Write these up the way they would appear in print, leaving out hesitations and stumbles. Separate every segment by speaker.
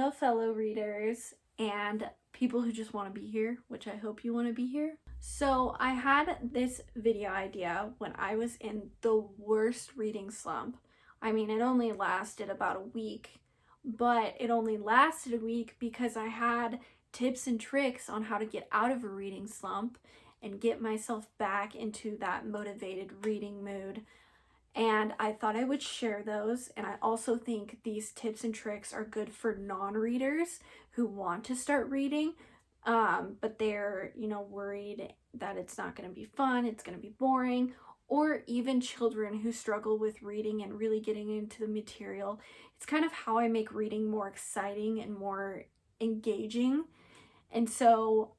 Speaker 1: Hello, fellow readers and people who just want to be here, which I hope you want to be here. So I had this video idea when I was in the worst reading slump. I mean, it only lasted about a week, but it only lasted a week because I had tips and tricks on how to get out of a reading slump and get myself back into that motivated reading mood. And I thought I would share those. And I also think these tips and tricks are good for non-readers who want to start reading, but they're, worried that it's not going to be fun, it's going to be boring, or even children who struggle with reading and really getting into the material. It's kind of how I make reading more exciting and more engaging. And so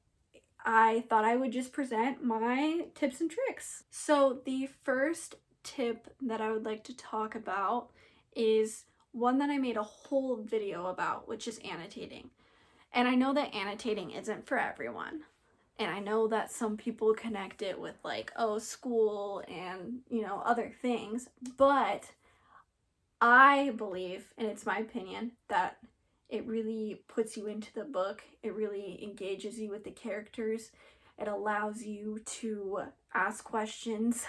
Speaker 1: I thought I would just present my tips and tricks. So the first tip that I would like to talk about is one that I made a whole video about, which is annotating. And I know that annotating isn't for everyone. And I know that some people connect it with school and, other things. But I believe, and it's my opinion, that it really puts you into the book. It really engages you with the characters. It allows you to ask questions,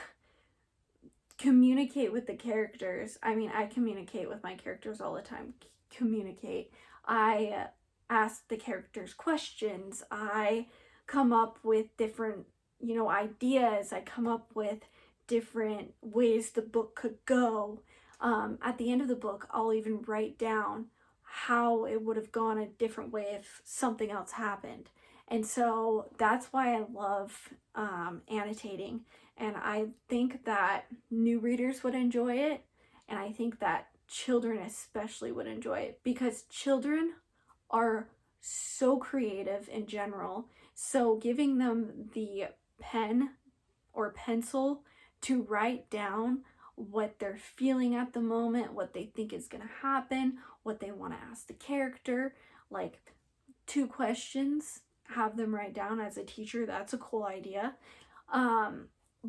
Speaker 1: communicate with the characters. I mean, I communicate with my characters all the time. Communicate. I ask the characters questions. I come up with different, ideas. I come up with different ways the book could go. At the end of the book, I'll even write down how it would have gone a different way if something else happened. And so that's why I love annotating. And I think that new readers would enjoy it. And I think that children especially would enjoy it because children are so creative in general. So giving them the pen or pencil to write down what they're feeling at the moment, what they think is going to happen, what they want to ask the character, like 2 questions, have them write down as a teacher. That's a cool idea.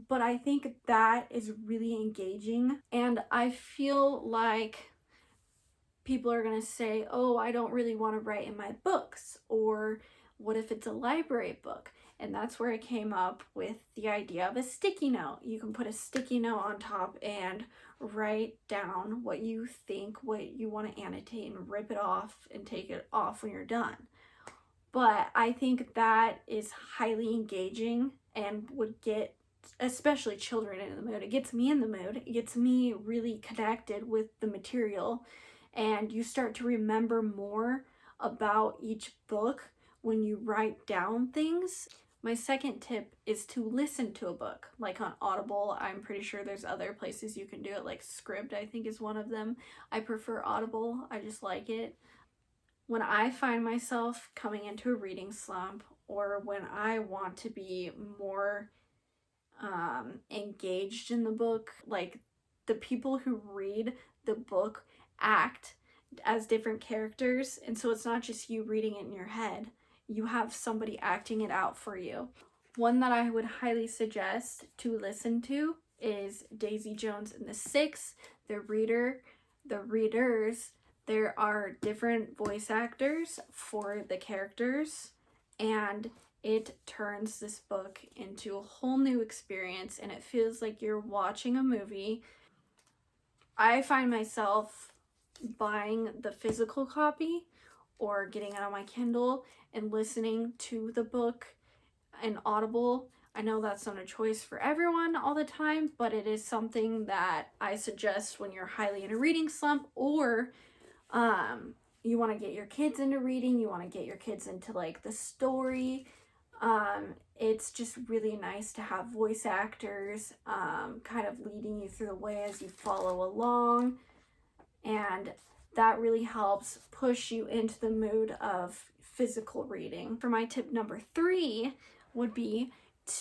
Speaker 1: But I think that is really engaging. And I feel like people are going to say, oh, I don't really want to write in my books. Or what if it's a library book? And that's where I came up with the idea of a sticky note. You can put a sticky note on top and write down what you think, what you want to annotate, and rip it off and take it off when you're done. But I think that is highly engaging and would get especially children in the mood. It gets me in the mood. It gets me really connected with the material. And you start to remember more about each book when you write down things. My second tip is to listen to a book, like on Audible. I'm pretty sure there's other places you can do it, like Scribd, I think is one of them. I prefer Audible. I just like it. When I find myself coming into a reading slump, or when I want to be more engaged in the book, like the people who read the book act as different characters, and so it's not just you reading it in your head. You have somebody acting it out for you. One that I would highly suggest to listen to is Daisy Jones and the Six. The readers, there are different voice actors for the characters, and it turns this book into a whole new experience, and it feels like you're watching a movie. I find myself buying the physical copy or getting it on my Kindle and listening to the book in Audible. I know that's not a choice for everyone all the time, but it is something that I suggest when you're highly in a reading slump, or you want to get your kids into reading, you want to get your kids into the story. It's just really nice to have voice actors kind of leading you through the way as you follow along. And that really helps push you into the mood of physical reading. For my tip number 3 would be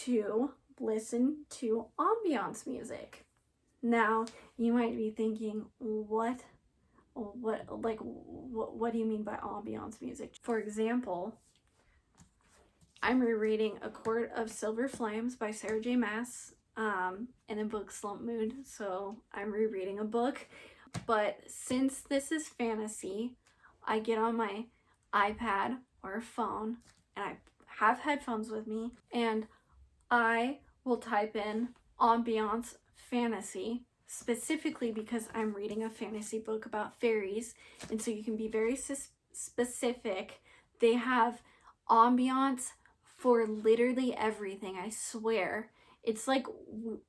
Speaker 1: to listen to ambiance music. Now, you might be thinking, what do you mean by ambiance music? For example, I'm rereading A Court of Silver Flames by Sarah J. Maas in a book slump mood, so I'm rereading a book. But since this is fantasy, I get on my iPad or a phone, and I have headphones with me, and I will type in Ambience fantasy, specifically because I'm reading a fantasy book about fairies, and so you can be very specific. They have ambiance for literally everything, I swear. It's like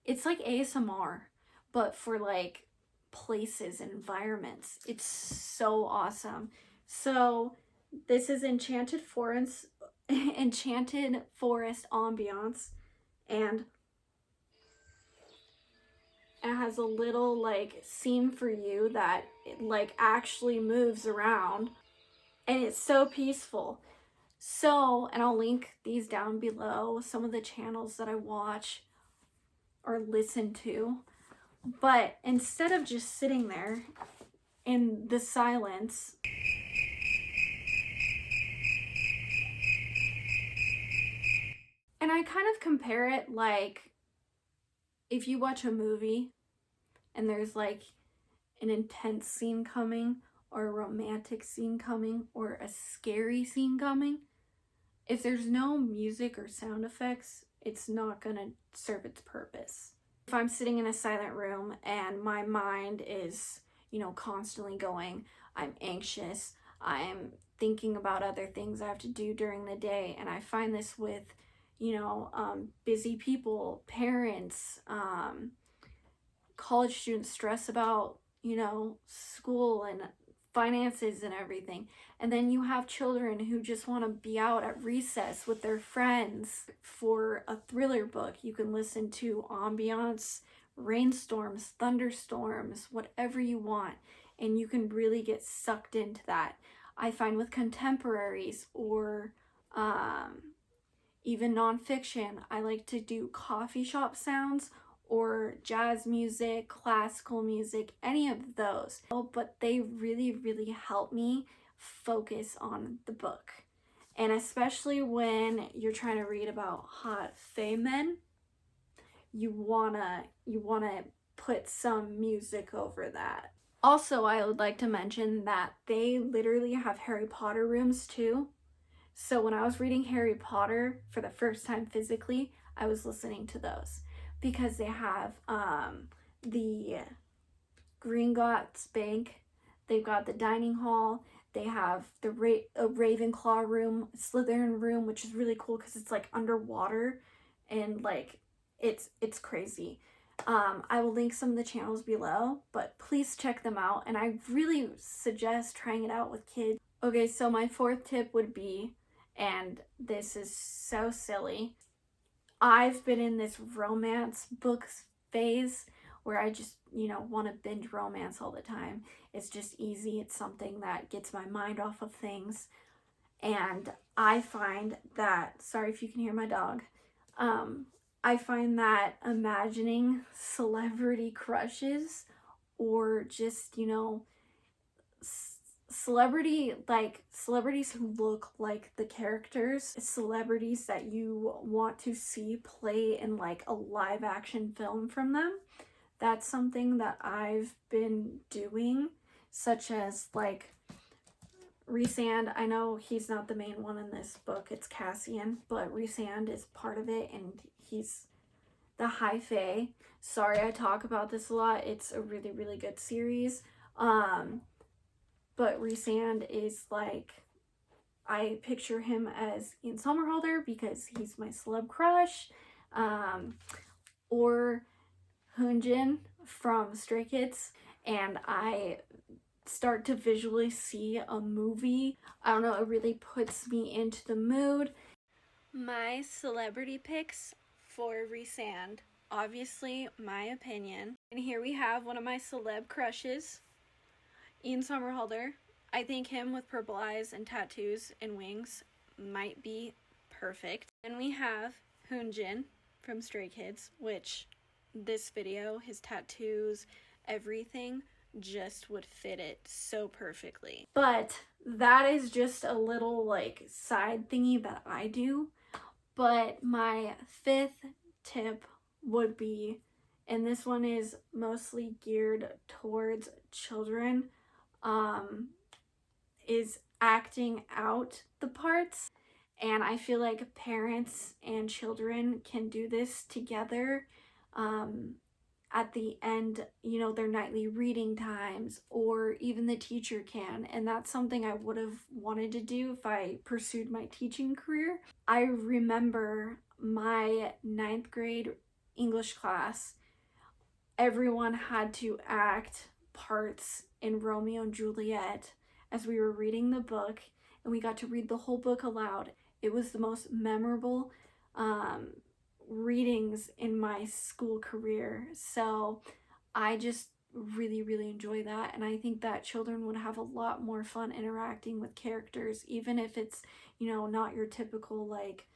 Speaker 1: ASMR, but for like places and environments. It's so awesome. So this is Enchanted Forest Ambience, and it has a little like scene for you that it like actually moves around, and it's so peaceful. So, and I'll link these down below, some of the channels that I watch or listen to. But instead of just sitting there in the silence, and I kind of compare it like if you watch a movie and there's like an intense scene coming, or a romantic scene coming, or a scary scene coming, if there's no music or sound effects, it's not gonna serve its purpose. If I'm sitting in a silent room and my mind is, constantly going, I'm anxious, I'm thinking about other things I have to do during the day, and I find this with, busy people, parents, college students stress about, school and finances and everything. And then you have children who just want to be out at recess with their friends. For a thriller book, you can listen to ambiance, rainstorms, thunderstorms, whatever you want, and you can really get sucked into that. I find with contemporaries or even nonfiction, I like to do coffee shop sounds or jazz music, classical music, any of those. But they really, really help me focus on the book. And especially when you're trying to read about hot fae men, you wanna put some music over that. Also, I would like to mention that they literally have Harry Potter rooms too. So when I was reading Harry Potter for the first time physically, I was listening to those because they have the Gringotts Bank, they've got the dining hall, they have the a Ravenclaw room, Slytherin room, which is really cool because it's like underwater, and like it's crazy. I will link some of the channels below, but please check them out, and I really suggest trying it out with kids. Okay, so my fourth tip would be, and this is so silly, I've been in this romance books phase where I just, want to binge romance all the time. It's just easy. It's something that gets my mind off of things. And I find that, sorry if you can hear my dog, I find that imagining celebrity crushes, or just, celebrities who look like the characters, celebrities that you want to see play in like a live action film from them. That's something that I've been doing, such as like Rhysand. I know he's not the main one in this book, it's Cassian, but Rhysand is part of it, and he's the High Fae. Sorry I talk about this a lot, it's a really, really good series. But Rhysand is like, I picture him as Ian Somerhalder because he's my celeb crush. Or Hyunjin from Stray Kids, and I start to visually see a movie. I don't know, it really puts me into the mood. My celebrity picks for Rhysand, obviously my opinion. And here we have one of my celeb crushes, Ian Somerhalder. I think him with purple eyes and tattoos and wings might be perfect. Then we have Hyunjin from Stray Kids, which this video, his tattoos, everything just would fit it so perfectly. But that is just a little like side thingy that I do. But my fifth tip would be, and this one is mostly geared towards children, is acting out the parts. And I feel like parents and children can do this together. Um, at the end, their nightly reading times, or even the teacher can. And that's something I would have wanted to do if I pursued my teaching career. I remember my ninth grade English class, everyone had to act parts in Romeo and Juliet as we were reading the book, and we got to read the whole book aloud. It was the most memorable readings in my school career. So I just really, really enjoy that. And I think that children would have a lot more fun interacting with characters, even if it's, not your typical like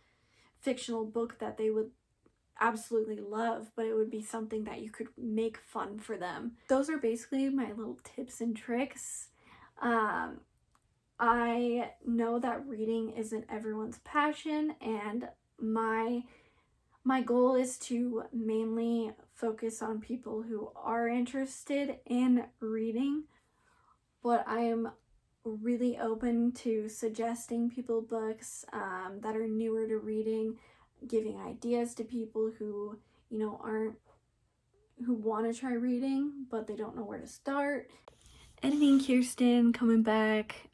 Speaker 1: fictional book that they would absolutely love, but it would be something that you could make fun for them. Those are basically my little tips and tricks. I know that reading isn't everyone's passion, and my goal is to mainly focus on people who are interested in reading, but I am really open to suggesting people books that are newer to reading, giving ideas to people who, who want to try reading, but they don't know where to start. Editing Kirsten coming back.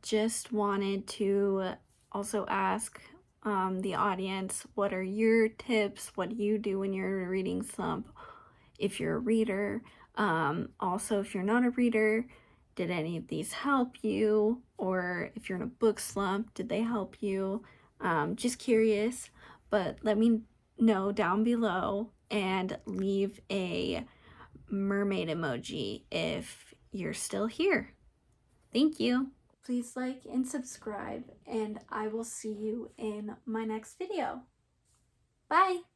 Speaker 1: Just wanted to also ask the audience, what are your tips? What do you do when you're in a reading slump? If you're a reader, also if you're not a reader, did any of these help you? Or if you're in a book slump, did they help you? Just curious, but let me know down below, and leave a mermaid emoji if you're still here. Thank you. Please like and subscribe, and I will see you in my next video. Bye!